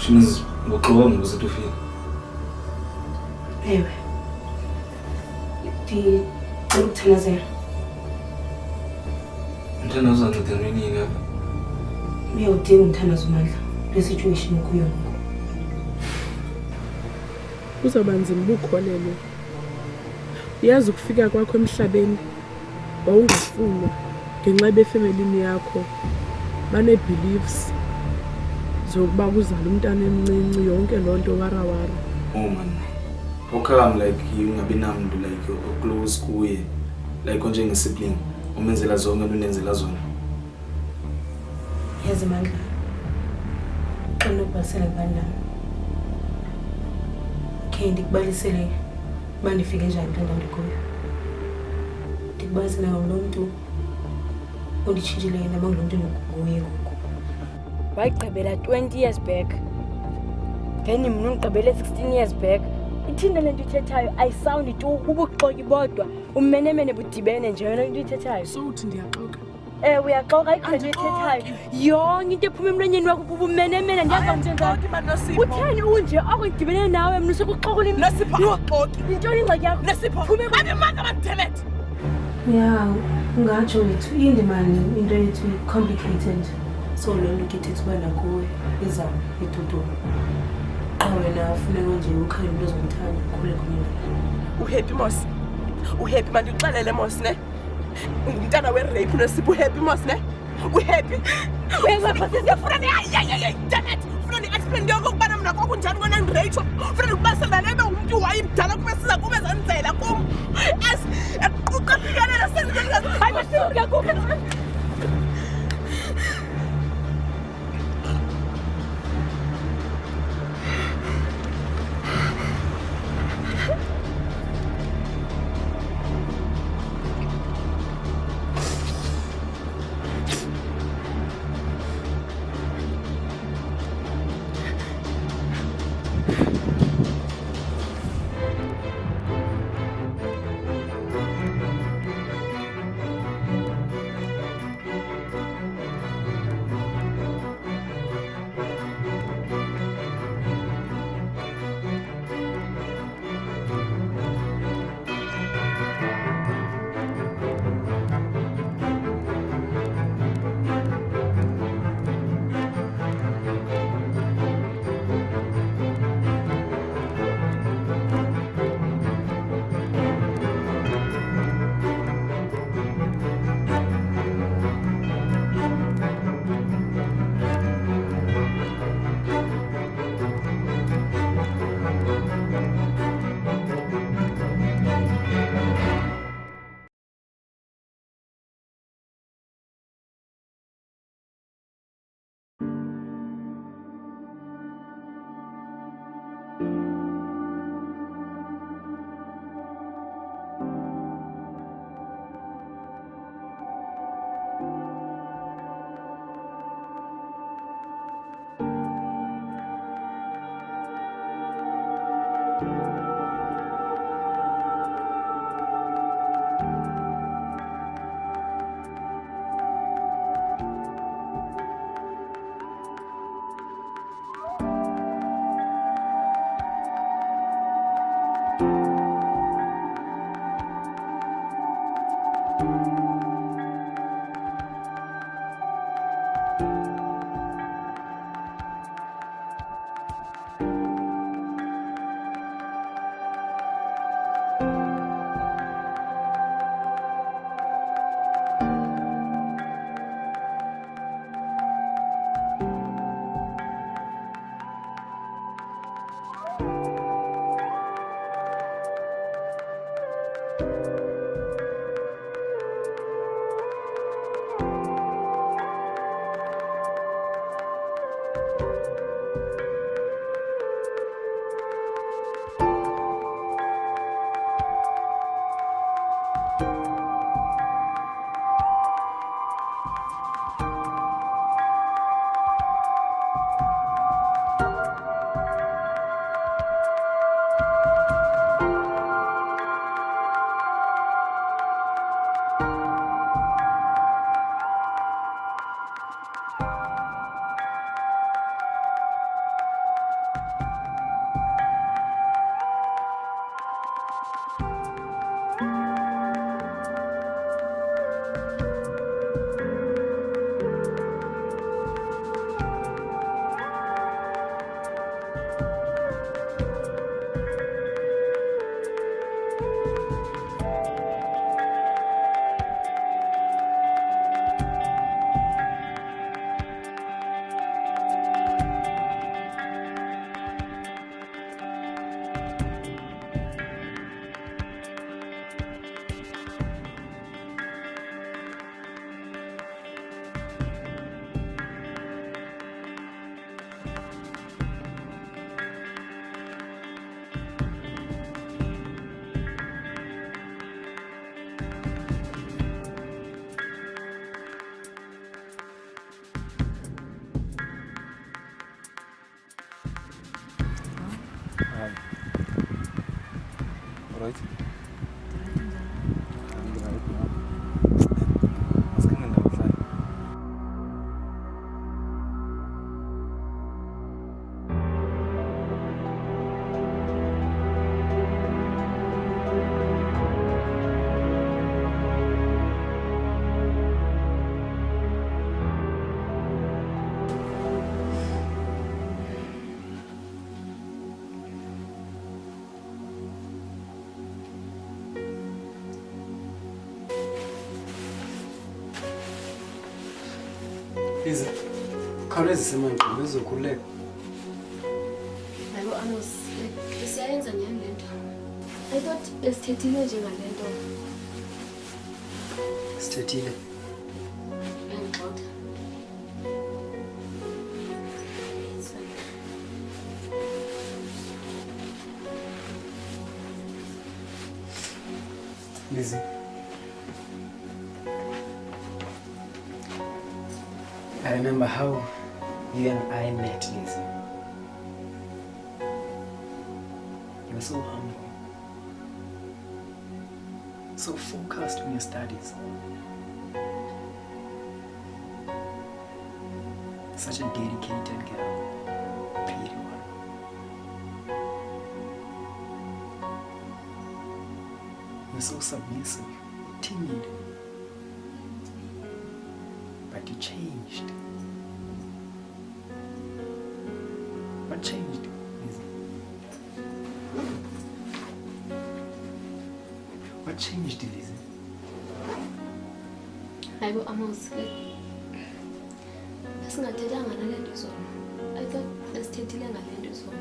Which means ngoxoka ngizotufika. Ewe. Ngikuthandazela. Ngithandaza ngithandweni ngapha. Uyawudinga umthandazo Mandla. Le situation kuyona. Kuzoba nzima ukukholelwa. Uyazi ukufika kwakho emhlabeni wawungafunwa ngenxa befamily yakho bane-beliefs zokuba kuzala umntana emncinci yonke lonto warawara. Oh man. How come like ungabi namuntu like close kuye like njenge sibling umenzela zonke unenzela zona? Yazi Mandla. Qina ukubalisela kubandla. Ndikubalisele bandifike njani kule ndawo ndikuyo. Ndikubalisela ngomuntu onditshintshileyo nabangumuntu nguye ngoku. Wayigqibela 20 years back. Then mina ungigqibele 16 years back. Ithina lento ithethayo ayisound tu ubuxoki bodwa umenemene budibene nje yona into ithethayo. So uthi ndiyaxoka. Uyaxoka ayikho ithethayo. Yonke into ephuma emlonyeni wakho ubumenemene ndiyaza mthenga. Utheni unje akudibene nawe mina usekuxokola Nasipha xoki. into ingxaki yakho. Nasipha phume abemanga bademet. Yeah, ungatsho wethu indimani into yethu complicated. So lonto kithetha uba nakuwe iza etutu. Wena ufuna konje ukhaya into zomthanda khule kunina. Uhappy Mos. Uhappy manje uxelele Mos ne. Ngumntana we-rape Nasipha uhappy Mos ne. Uhappy. Wena phathi siyafuna ne ay damn it. Ufuna ni-explain yonke ukubana mina kwakunjani kona ngireyithwa. Ufuna ukubasela nebe umuntu wayimdala kube siza kube zenzela kum. Equqa phikalela senzenza. Hayi masifika kuphi. Right? Lizzy, khawulezise manje bezokhululeka. Hayibo Amos, siyayenza nyani le nto. I thought besithethile nje ngale nto. Sithethile. Uyangixoxa. Lizzy. I remember how you and I met, Lizzy. You were so humble, so focused on your studies. Such a dedicated girl. Pretty one. You were so submissive, timid. But you changed. What changed, Lizzy? What changed, Lizzy? Hayibo Amos, besingathethanga ngale nto zona. I thought besithethile ngale nto zona.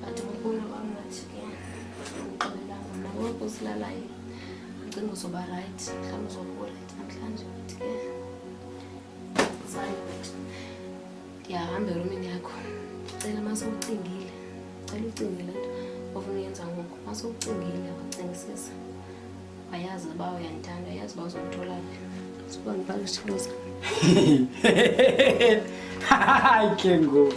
But ngokubona kwami ngathi ke ngixolelanga nangoku silalayo. Ngicela uzoba right, mhlawumbe uzoba right namhlanje but ke ndiyahamba erumini yakho. Cela masewucingile. Cela ucingile nto ofuna uyenza ngoku. Masewucingile wacingisisa. Wayazi uba uyandithanda, yazi uba uzongithola phi. Suba ngibhale isithuluza. Hayi ke ngoku.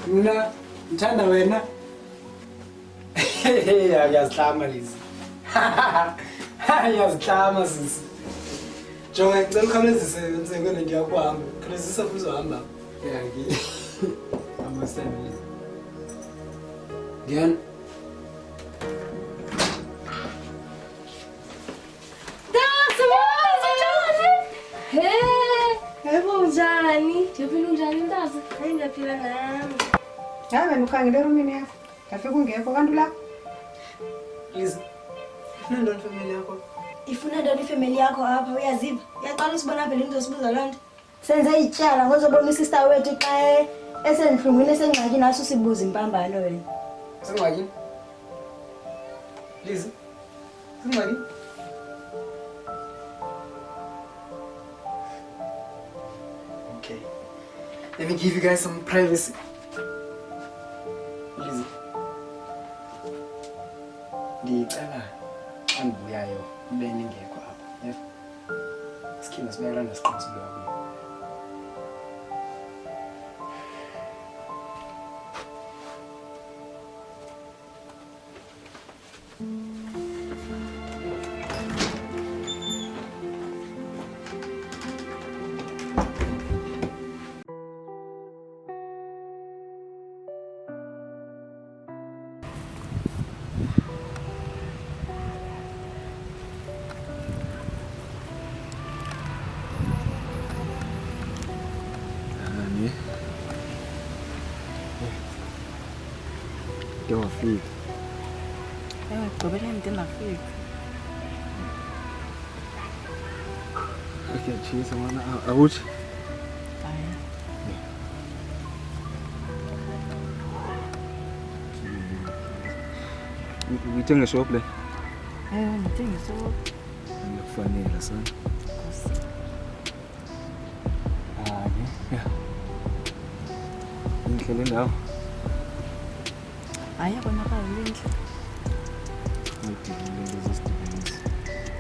Mna ngithanda wena. Uyazihlama Lizzy. Uyazihlama sisi. Jonga ngicela ukhawulezise wenze kwena ndiyakuhamba. Khawulezisa futhi uzohamba. Yaki. Understand Lizzy. Ngiyani? Hayibo njani? Ndiyaphila unjani mntazi? Hayi ndiyaphila nami. Hayi wena ukhangele erumini yakho. Ngafika ungekho kanti la. Lizzy. Ufuna ntoni family yakho? Ifuna ntoni ifamily yakho apha uyaziva? Uyaqala usibona apha le nto sibuza loo nto. Senze ityala ngozobona usister wethu xa esentlungwini esengxaki naso sibuza impambano wena. Singxakini? Lizzy. Singxakini? Okay. Let me give you guys some privacy. Lizzy. Ndicela xa ndibuyayo ube ningekho apha. Yebo. Sikhiwe sibekelana siqinisile kakhulu. de wafika. Gqibele ndingafiki. Kuyatshisa mana akuthi Hayi. uyithenga shop le Ngithenge so. ngiyakufanela sana. Inhle le ndawo. Hayi abonakala linhle. Ngidile lezi zesidibanisi.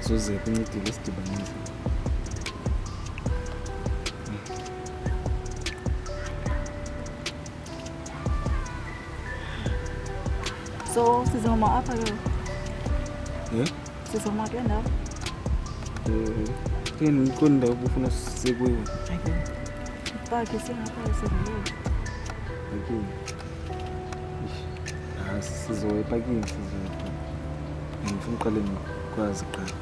Zuzeka ngidile isidibanisi. So sizoma apha ke. Yeah? Sizoma kule ndawo. Keni ikonda ubufuna sikuyiwe. Okay. Ipaki singapha sezilele. Okay. Sizoya epakini sizoya. Ngifuna uqale ngikwazi kuqala.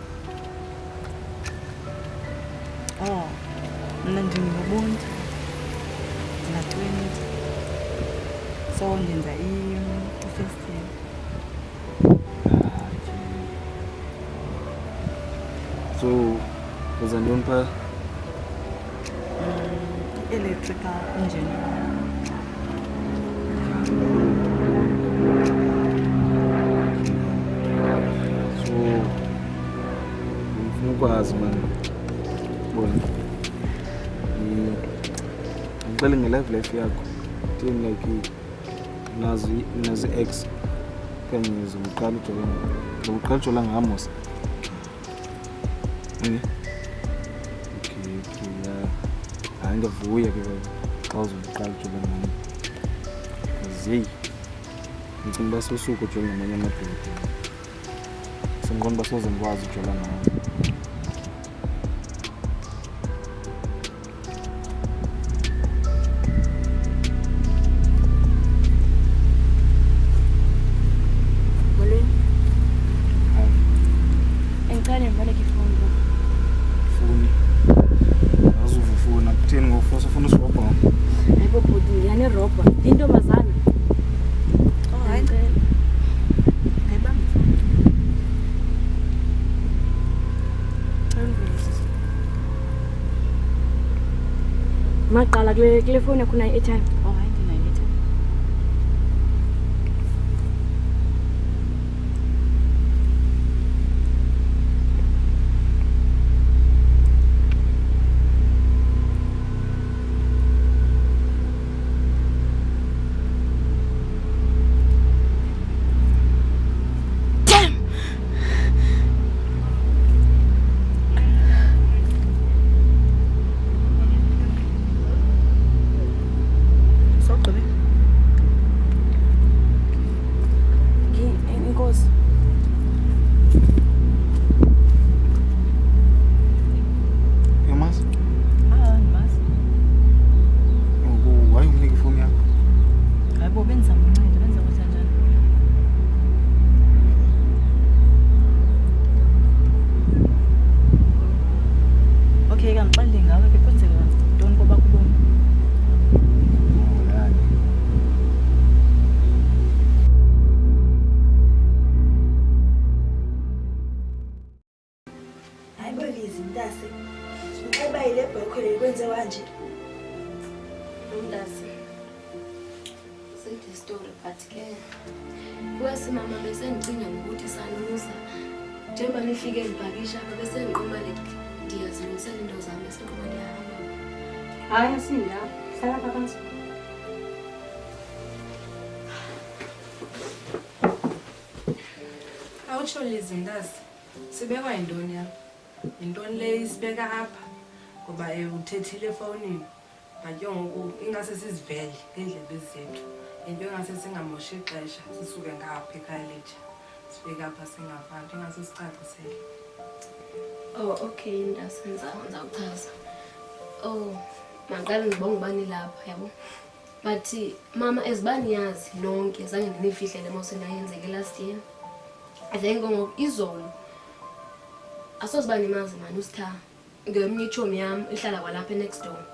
Oh. Mina ndingubuntu. Ndina-20. So ndenza i-first year. So uza ntoni phaa? Electrical engineer. So ngifuna ukwazi mani. Bona. Ngicela nge-life yakho. Thini like nazi ex kanye zokuqala ujola nga-Amos. Okay, hayi ngiyavuya ke xa uzoqala ujola ngami. Aziyi. Ngicela uba sosuku ujola ngamanye amadoda. Sengqondo uba soze ngikwazi ujola ngawo. Maqala kule phone yakho nayo airtime. Oh hayi ndinayo airtime. Mama besengicinga ukuthi sanusa njengoba nifike ngibhakisha bese ngiqoma le ndiyazilungisela into zami esinqoma ndiyahamba. Hayi asindawo hlala phansi. Awutsho Lizzy ndazi sibekwa yintoni yapha? Yintoni le isibeka apha ngoba uthethile efonini but yonke ingase sizivele ngendlela zethu. Into engase singamoshi ixesha sisuke ngapha ekhaya sifika apha singavanti ingase sicacisele. Oh okay ndasenza uchaza. Oh maqala ngibonga ubani lapha yabo. But mama ezibani yazi nonke zange ndinifihle le mose nayenzeke last year. I think izolo asozibani mazi mani usitha ngemnye ichomi yami ihlala kwalapha next door.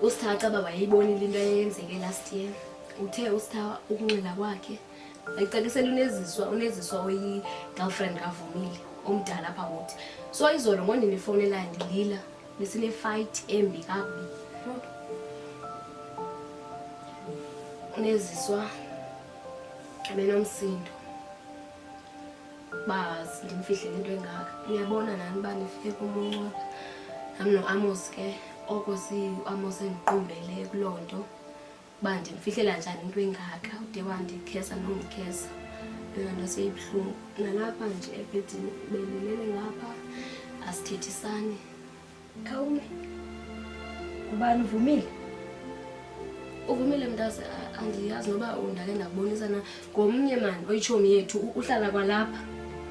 Usithatha baba yayibonile into eyenzeke last year. uthe usitha ukunxila kwakhe ayicacisela uneziswa oyi-girlfriend kavumile omdala apha kuthi. So izolo ngonindifowunela ndilila besine-fight embi kakubi. Uneziswa benomsindo bazi ndimfihlele into engaka. Niyabona nani uba nifike kumuncu apha nam no-Amos ke oko si-Amos endiqumbele kuloo nto uba ndimfihlela njani into engaka ude wandikhesa nondikhesa yona nto seyibuhlungu. Nalapha nje ebhedini belilele ngapha asithethisani. Khawume ubani uvumile? Uvumile mntazi andiyazi noba undake ndakubonisa na ngomnye mani oyitshomi yethu uhlala kwalapha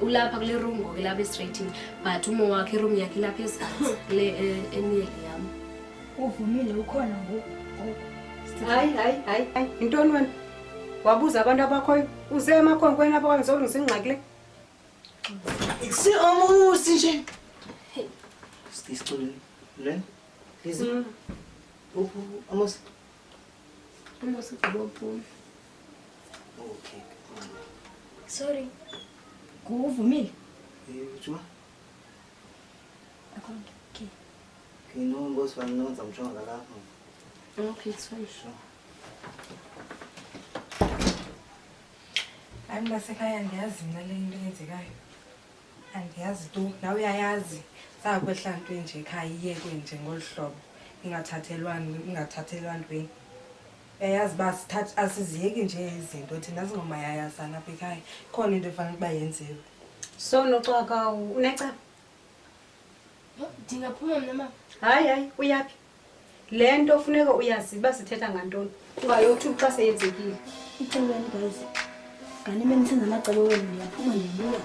ulapha kule room ngoku lapha estraighting but umo wakhe iroom yakhe lapha ezantsi le eniyeli yam. Uvumile ukhona ngoku? Hayi yintoni wena wabuza abantu abakhoyo uze emakhonkweni apha okanye uzolungisa ingxaki le? Ikusi-Amos nje sisixolile le Lizzy Amos Amos ugophuma. okay Sorry. Uvumile? Juma Okay. no boss fana nonza mshonga lapha. Okay, it's fine. Sure. Hayi mnasekhaya ndiyazi mna le into eyenzekayo. Andiyazi tu, nawe uyayazi. Sakwehla nto nje ekhaya iyekwe nje ngolu hlobo. Ingathathelwa ntweni. Uyayazi uba asiziyeki nje izinto thina singomayayazana apha ekhaya. Khona into efanele ukuba yenziwe. So noxaka unecala? Ndingaphuma mna mama. Hayi uyaphi? Le nto funeka uyazi uba sithetha ngantoni. Ungayothi xa seyenzekile. Icebeni guys. Kanime nisenza amacebo wenu ndiyaphuma ndibuya.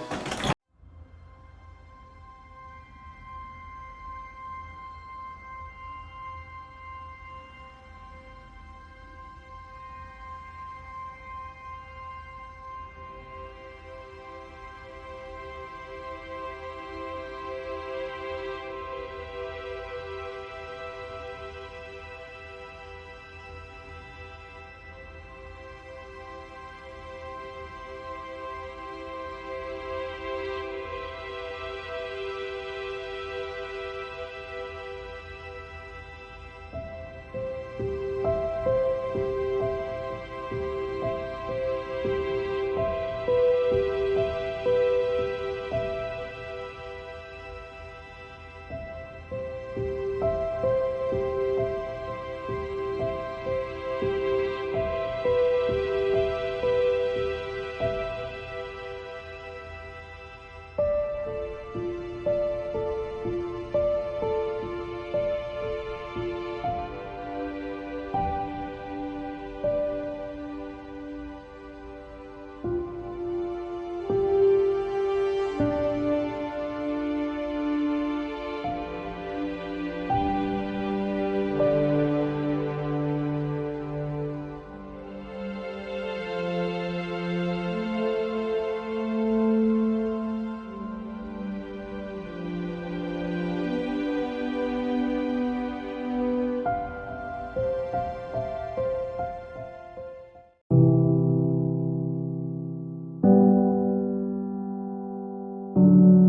you